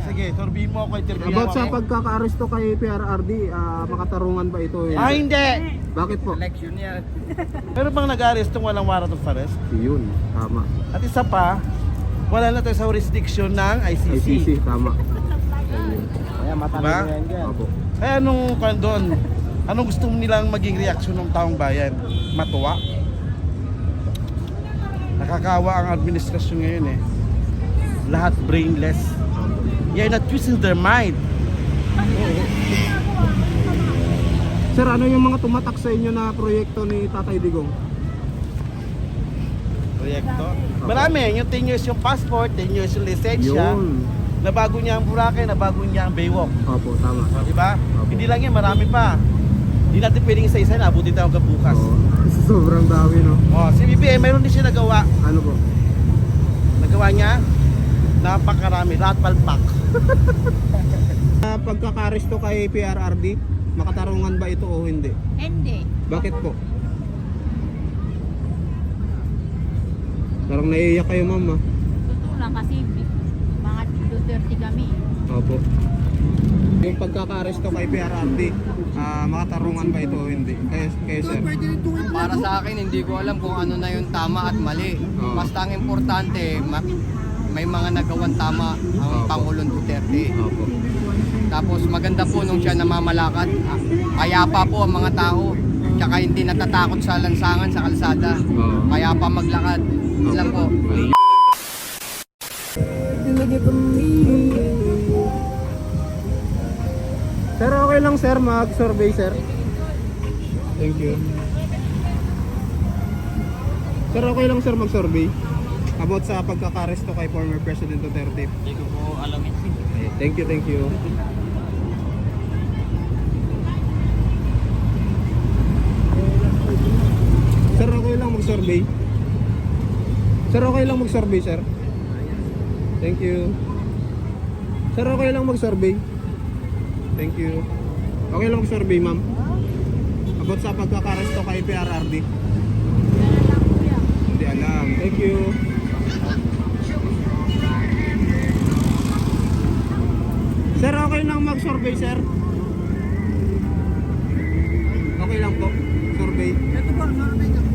sige, sorbihin mo ako, interview About mo sa ako. pagkaka-aresto kay PRRD, makatarungan ba ito? Ah, hindi! Bakit po? Election yan. Pero bang nag-arrest kung walang warrant of arrest? Yun, tama. At isa pa, wala na tayo sa jurisdiction ng ICC. ICC, tama. Kaya matalo Diba? yan dyan. Opo. Kaya anong kandon? Anong gusto nilang maging reaksyon ng taong bayan? Matuwa? Nakakawa ang administrasyon ngayon eh. Lahat brainless. They're not using their mind. Sir, ano yung mga tumatak sa inyo na proyekto ni Tatay Digong? Proyekto. Marami. Yung 10 years yung passport, 10 years yung lisensya. Yun. Nabago niya ang Boracay, nabago niya ang Baywalk. Opo, tama. Diba? Opo. Hindi lang yan, marami pa. Hindi natin pwedeng isa-isa na, abutin tayo hanggang bukas. Oo. Sobrang dami, no? Oh, si BBM, mayroon din siya nagawa. Ano po? Nagawa niya, napakarami, lahat palpak. Pagkaka-aresto kay PRRD, makatarungan ba ito o hindi? Hindi. Bakit po? Parang naiiyak kayo, ma'am, ah. Totoo lang kasi mga Duterte kami. Opo. Yung pagkaka-aresto kay PRRD, makatarungan ba ito o hindi? Kayo sir? Para sa akin, hindi ko alam kung ano na yung tama at mali. Oo. Basta ang importante, may mga nagawang tama ang Opo. Pangulong Duterte. Opo. Tapos maganda po nung siya namamalakad. Payapa po ang mga tao. Tsaka hindi natatakot sa lansangan, sa kalsada. Oo. Payapa maglakad. Yun lang po. Sir, okay lang sir, mag-survey sir. Thank you. Sir, okay lang sir mag-survey about sa pagkaka-aresto kay former President Duterte. Hindi ko po alam yun. Okay, thank you, thank you. Sir, okay lang mag-survey. Sir, okay lang mag-survey, sir. Thank you. Sir, okay lang mag-survey. Thank you. Okay lang mag-survey, ma'am. About sa pagkaka-aresto kay PRRD. Hindi alam. Thank you. Sir, okay lang mag-survey, sir? Okay lang po. Survey.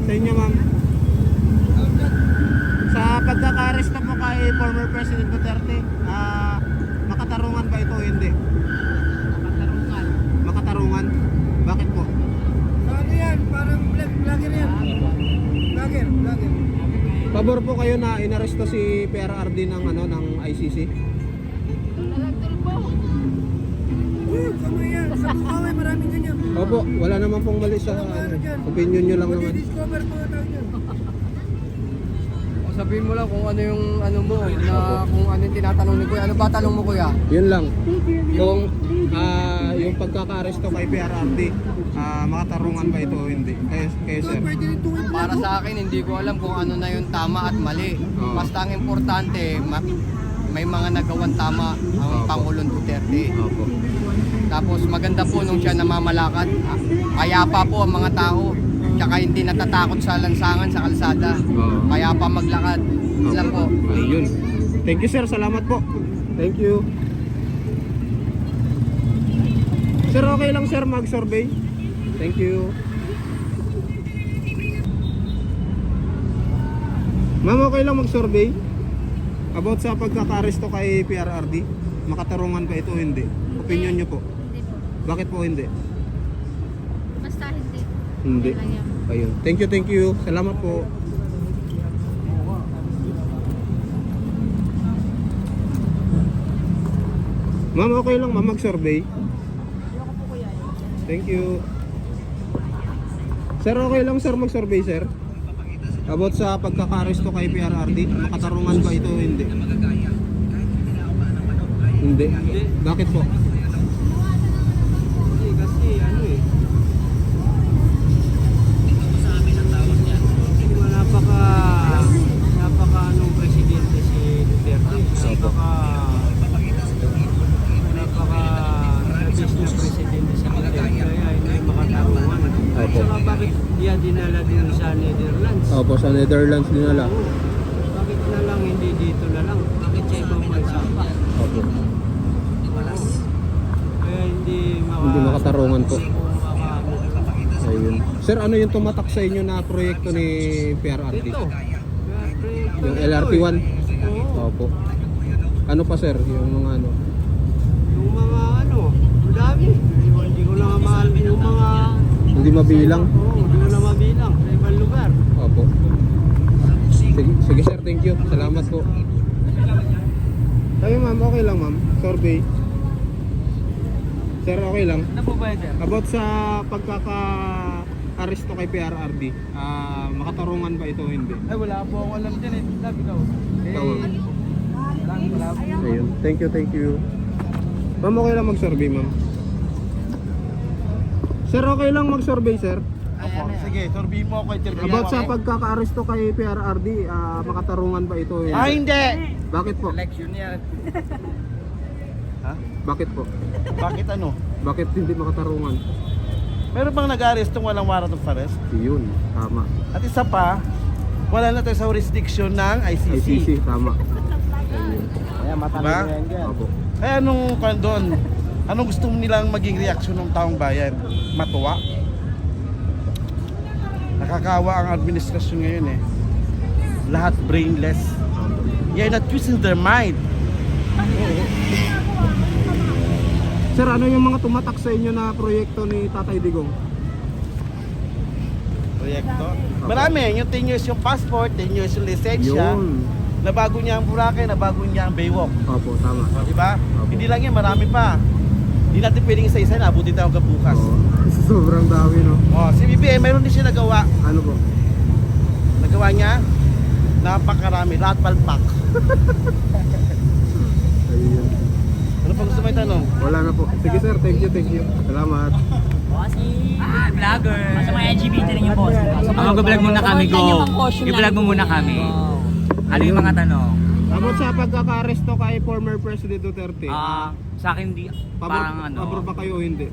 Sa inyo, ma'am. Sa pagkaka-aresto po kay former President Duterte, makatarungan ba ito o hindi? Katarungan. Makatarungan? Bakit po? Ano yan? Parang vlogger yan. Vlogger. Pabor po kayo na inaresto si PRRD ng ng ICC? Director po. Ano yan? Sa Bukawi maraming ganyan. Opo, wala naman pong mali sa opinion nyo lang naman. Discover po tawag yan. Sabihin mo lang kung ano yung ano mo, na kung ano yung tinatanong ni Kuya. Ano ba tanong mo, Kuya? Yun lang. Kung yung pagkaka-aresto kay PRRD, makatarungan ba ito o hindi? Kayo sir? Pwede rin tuwid. Para sa akin, hindi ko alam kung ano na yung tama at mali. Oo. Basta ang importante, may mga nagawang tama ang Opo. Pangulong Duterte. Opo. Tapos maganda po nung siya namamalakad. Payapa po ang mga tao. Tsaka hindi natatakot sa lansangan, sa kalsada. Oo. Payapa maglakad. Yun lang po. Ayun. Thank you sir, salamat po. Thank you. Sir, okay lang sir mag-survey? Thank you. Ma'am, okay lang mag-survey? About sa pagkaka-aresto kay PRRD? Makatarungan ba ito o hindi? Opinion nyo po. Hindi po. Bakit po hindi? Basta hindi. Hindi. Lang yan. Ayun. Thank you. Salamat po. Ma'am, okay lang ma'am mag-survey? Thank you. Sir, okay lang sir mag-survey, sir? About sa pagkaka-aresto kay PRRD, makatarungan ba ito o hindi? Hindi. Bakit po? Kasi ano napaka anong presidente si Duterte. Napaka nabis na presidente si Duterte. Kaya hindi makatarungan. Opo. Saka bakit diya dinala din sa Netherlands? Opo, sa Netherlands dinala. Bakit na lang hindi dito na lang? Bakit sa ibang bansa pa? Opo. Makatarungan po. Ayun. Sir, ano yung tumatak sa inyo na proyekto ni PRRD? Yung LRT1? Opo. Ano pa sir? Yung mga ano? Yung mga ano, madami. Hindi ko lang mahal yung mga... Hindi mabilang? Oo, hindi ko na mabilang sa ibang lugar. Opo. Sige sir, thank you. Salamat po. Tayo ma'am, okay lang ma'am. Survey. Sir, okay lang. Ano po ba yan? About sa pagkaka-aresto kay PRRD, makatarungan ba ito o hindi? Ay, wala po akong alam dyan eh. Love, ikaw. Tawag. Wala po. Ayun. Thank you. Ma'am, okay lang mag-survey ma'am. Sir, okay lang mag-survey sir? Sige, survey mo ako. Interview About mo sa ako. pagkaka-aresto kay PRRD, makatarungan ba ito o hindi? Hindi! Bakit po? Election yan. Ha? Bakit po? Bakit ano? Bakit hindi makatarungan? Meron bang nag-arrestong walang warrant of arrest? Yun, tama. At isa pa, wala na tayo sa jurisdiction ng ICC. ICC, tama. Ayun. Kaya Diba? Opo. Kaya anong doon? Anong gusto nilang maging reaksyon ng taong bayan? Matuwa? Nakakawa ang administrasyon ngayon eh. Lahat brainless. You're not using their mind. Sir, ano yung mga tumatak sa inyo na proyekto ni Tatay Digong? Proyekto. Marami. Yung 10 years yung passport, 10 years yung lisensya. Yun. Nabago niya ang Boracay, nabago niya ang Baywalk. Opo, tama. O, diba? Opo. Hindi lang yan, marami pa. Hindi natin pwedeng isa-isa na, abutin tayo hanggang bukas. Oo. Sobrang dami, no? Si BBM, mayroon din siya nagawa. Ano po? Nagawa niya, napakarami, lahat palpak. Ayun. Ano pa gusto mo itanong? Wala na po. Sige sir, thank you. Salamat. Vlogger. Sa mga LGBT rin yung boss. Mag-vlog muna kami, go. I-vlog mo muna kami. Ano yung mga tanong? About sa pagkaka-aresto kay former President Duterte, Sa akin di, parang ano, pabor ba kayo o hindi?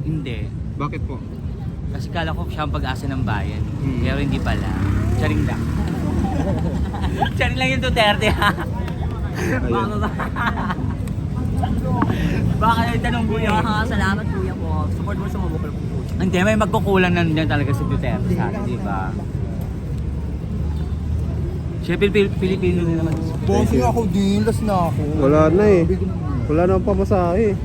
hindi. Bakit po? Kasi kala ko siya ang pag-asa ng bayan. Hmm. Pero hindi pala. Charing lang. Charing lang yung Duterte ha. Baka ba? Baka yung tanong kuya. Salamat kuya po. Support mo sa mabukal po. Hindi, may magkukulang na din talaga si Duterte sa atin, di ba? Siya Pilipino din naman. Bossing ako, dilas na ako. Wala na eh. Wala na akong pamasahe.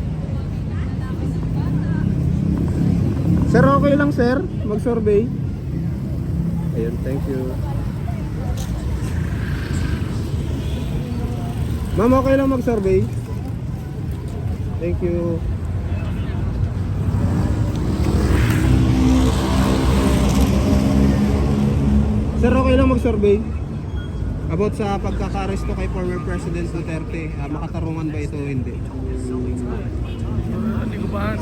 Sir, okay lang sir? Mag-survey? Ayun, thank you. Ma'am, okay lang mag-survey? Thank you. Sir, okay lang mag-survey? About sa pagkaka-aresto kay former President Duterte, makatarungan ba ito o hindi? Hindi ko pa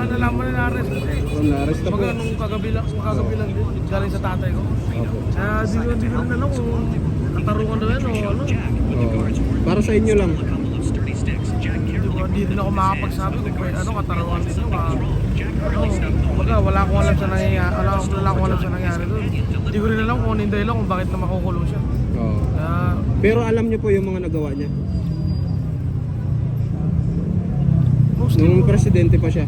nalaman na arrest. Kung na-aresto po. Nung kagabi lang din, galing sa tatay ko. Opo. Kaya hindi ko rin alam kung katarungan daw yan o ano. Oo. Para sa inyo lang. Hindi din ako makapagsabi kung ano katarungan din yun. Kumbaga, wala akong alam sa nangyayari. Wala akong alam sa nangyayari doon. Hindi ko rin alam kung ano yung dahilan kung bakit na makukulong siya. Oo. Kaya, Pero alam niyo po yung mga nagawa niya. Nung presidente pa siya.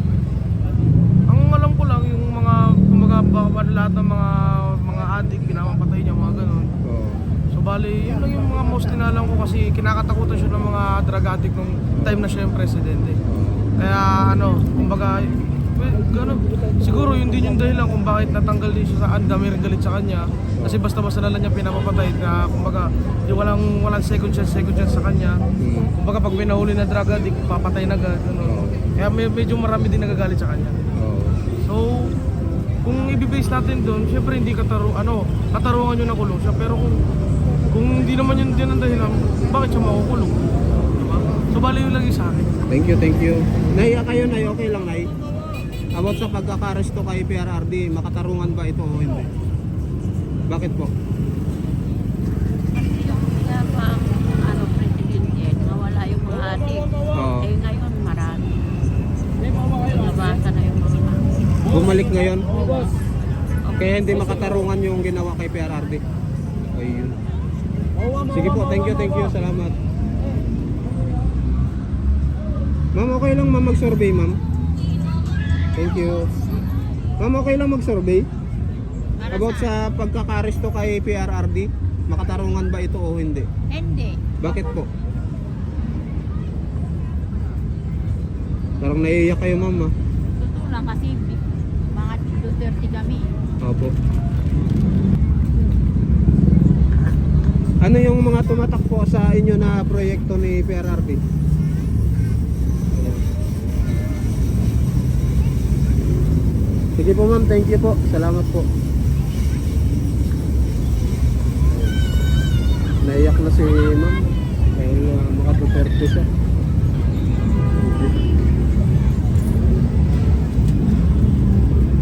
ang alam ko lang yung mga kumbaga lahat ng mga addict pinapatay niya mga ganun. Oo. So bali, yun lang yung mga most na alam ko kasi kinakatakutan siya ng mga drug addict nung time na siya yung presidente. Kaya ano, kumbaga ganun, siguro yun din yung dahilan kung bakit natanggal din siya sa dami rin galit sa kanya. Kasi basta-basta na lang niya pinapapatay na kumbaga walang second chance sa kanya. Kumbaga pag may nahuli na drug addict, papatay na agad. Ano. Kaya medyo marami din nagagalit sa kanya. Oo. So, kung i-base natin doon, syempre hindi katarungan yun na kulong siya. Pero kung hindi naman yun din ang dahilan, bakit siya makukulong? Diba? So, bali yun lang yung sa akin. Thank you. Nahiya kayo, Nay. Okay lang, Nay. About sa pagkaka-aresto kay PRRD, makatarungan ba ito o hindi? Bakit po? Kaya pa ang presidente, nawala yung mga adik. Oo. Eh ngayon marami. Nabasa na yung mga Bumalik ngayon? Kaya hindi makatarungan yung ginawa kay PRRD. Ayun. Sige po, thank you. Salamat. Ma'am, okay okay lang ma'am mag-survey ma'am? Thank you. Ma'am, okay lang mag-survey? About sa pagkakaresto kay PRRD? Makatarungan ba ito o hindi? Hindi. Bakit po? Parang naiiyak kayo ma'am ah. Totoo lang kasi mga Duterte kami. Opo. Ano yung mga tumatak po sa inyo na proyekto ni PRRD? Sige po ma'am, thank you po. Salamat po. Naiyak na si ma'am dahil makatuterte siya.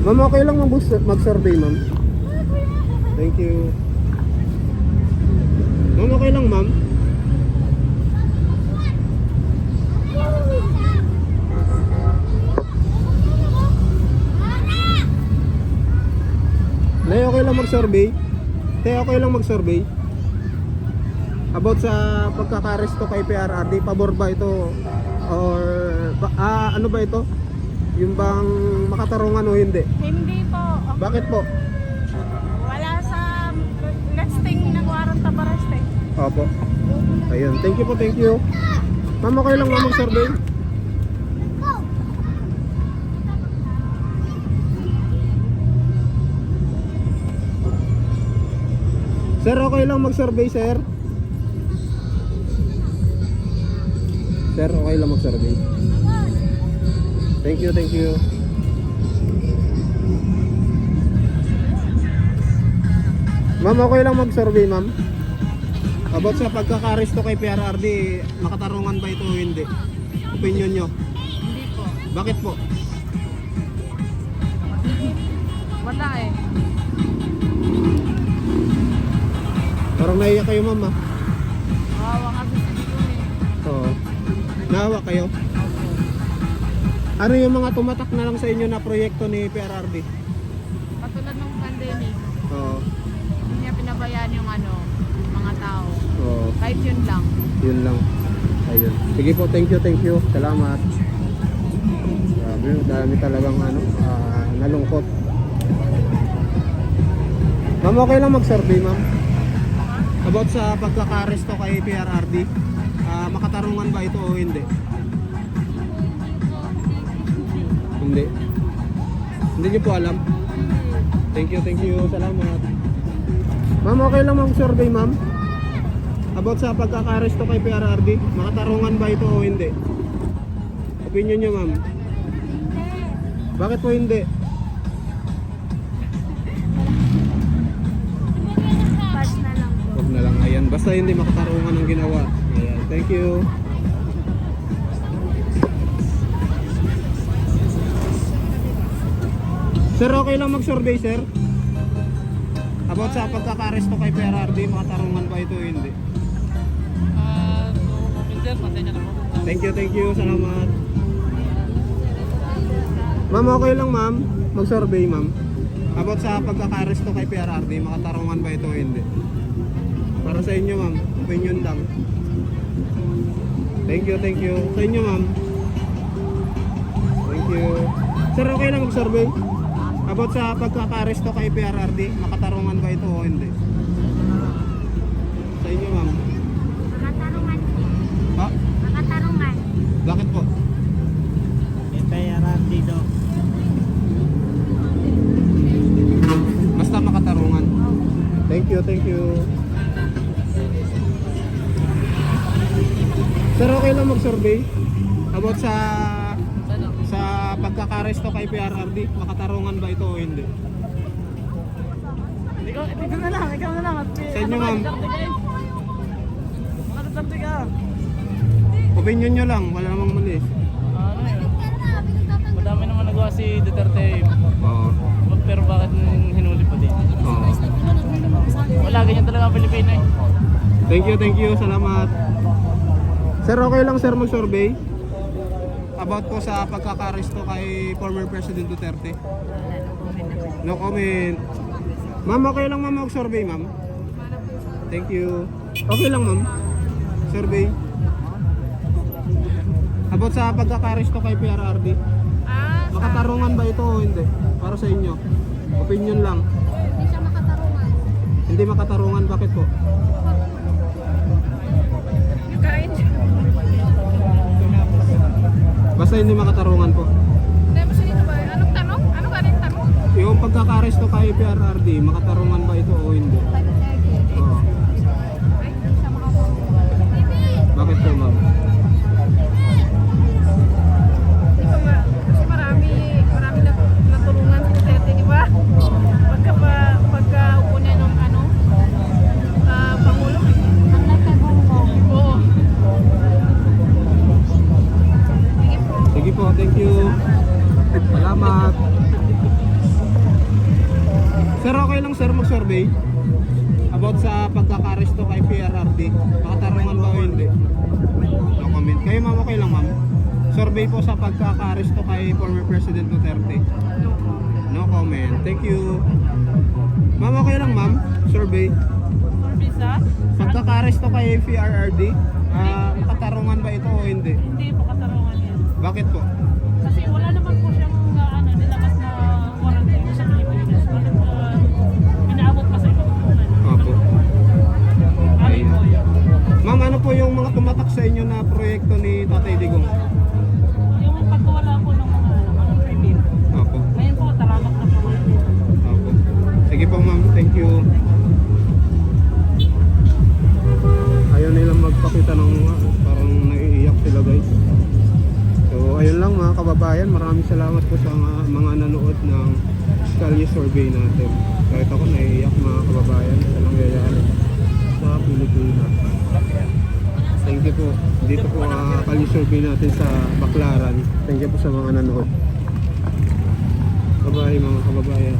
Ma'am, okay lang mag-survey ma'am? Thank you. Ma'am, okay lang ma'am? Nay, okay lang mag-survey? Te, okay lang mag-survey? About sa pagkakaresto kay PRRD, pabor ba ito? Or ano ba ito? Yung bang makatarungan o hindi? Hindi po. Bakit po? Wala sa listing ng warrant of arrest eh. Opo. Ayun, thank you po, thank you. Ma'am, okay lang ma'am mag-survey? Sir, okay lang mag-survey, sir? Sir, okay lang mag-survey? Thank you, thank you. Ma'am, okay lang mag-survey, ma'am? About sa pagkakaresto kay PRRD, makatarungan ba ito o hindi? Opinion nyo? Hindi po. Bakit po? Wala eh. Parang naiyak kayo, ma'am, ah. Kawawa nga gusto dito eh. Oo. Nahawa kayo? Ano yung mga tumatak na lang sa inyo na proyekto ni PRRD? Katulad ng pandemic, Oo. hindi niya pinabayaan yung mga tao. Oo. Kahit yun lang. Yun lang. Ayun. Sige po, thank you, thank you. Salamat. Grabe, dami talagang nalungkot. Ma'am, okay lang mag-survey, ma'am? About sa pagkakaresto kay PRRD, makatarungan ba ito o hindi? Hindi. Hindi niyo po alam? Thank you, thank you. Salamat. Ma'am, okay lang mag-survey, ma'am? About sa pagkakaresto kay PRRD, makatarungan ba ito o hindi? Opinion niyo, ma'am? Bakit po hindi? Pass na lang po. Huwag na lang. Ayan, basta hindi makatarungan ng ginawa. Ayan, thank you. Sir, okay lang mag-survey, sir? About sa pagkakaresto kay PRRD, makatarungan ba ito o hindi? Thank you, salamat. Ma'am, okay lang ma'am, mag-survey ma'am. About sa pagkakaresto kay PRRD, makatarungan ba ito o hindi? Para sa inyo ma'am, opinion lang. Thank you. Sa inyo ma'am. Thank you. Sir, okay lang mag-survey? About sa pagkakaresto kay PRRD, makatarungan ba ito o hindi? Sa inyo ma'am. Makatarungan po. Ha? Makatarungan. Bakit po? dito. Basta makatarungan. Thank you. Sir, okay lang mag-survey about sa pagkakaresto kay PRRD, makatarungan ba ito o hindi? Ikaw na lang. Sa inyo ma'am, Makatarte ka. opinion nyo lang, wala namang mali. Madami naman nagawa si Duterte. Oo. Pero bakit hinuli pa din? Oo. Wala, ganyan talaga ang Pilipino eh. Thank you, salamat. Sir, okay lang sir mag-survey about po sa pagkakaresto kay former President Duterte? No comment. Ma'am, okay lang ma'am mag-survey ma'am? Thank you. Okay lang ma'am. Survey. About sa pagkakaresto kay PRRD. Makatarungan ba ito o hindi? Para sa inyo. Opinion lang. Hindi siya makatarungan. Hindi makatarungan, bakit po? Kahit. Basta hindi makatarungan po. Hindi, basta dito ba? Anong tanong? Ano ka rin tanong? Yung pagkakaresto kay PRRD, makatarungan ba ito o hindi? Oo. Ay, hindi siya makatarungan. Bakit po, ma'am? Di ba ba? Kasi marami natulungan si Duterte, di ba? Pagka upo niya nung Pangulo. Ang nagkagongkong. Oo. Sige po. Sige po, thank you. Salamat. Sir, okay lang sir mag-survey about sa pagkakaresto kay PRRD. Makatarungan ba o hindi? No comment. Kayo ma'am, okay lang ma'am? Survey po sa pagkakaresto kay former President Duterte. No comment. Thank you. Ma'am, okay lang ma'am? Survey. Visa? Pagkakaresto kay PRRD, makatarungan ba ito o hindi? Hindi po katarungan yan. Bakit po? Kasi wala naman po siyang nilabas na warranty sa Pilipinas. Bakit inaabot pa sa ibang kulay? Opo. Ano po yun? Ma'am, ano po yung mga tumatak sa inyo na proyekto ni Tatay Digong? Yung pagkawala po ng mga permit. Opo. Ngayon po, talamak na po. Opo. Sige po ma'am, thank you. Ayaw nilang magpakita ng parang naiiyak sila guys. So ayun lang mga kababayan, maraming salamat po sa mga nanood ng Kalye survey natin. Kahit ako naiiyak mga kababayan sa nangyayari sa Pilipinas. Thank you po. Dito po Kalye survey natin sa Baclaran. Thank you po sa mga nanood. Bye bye mga kababayan.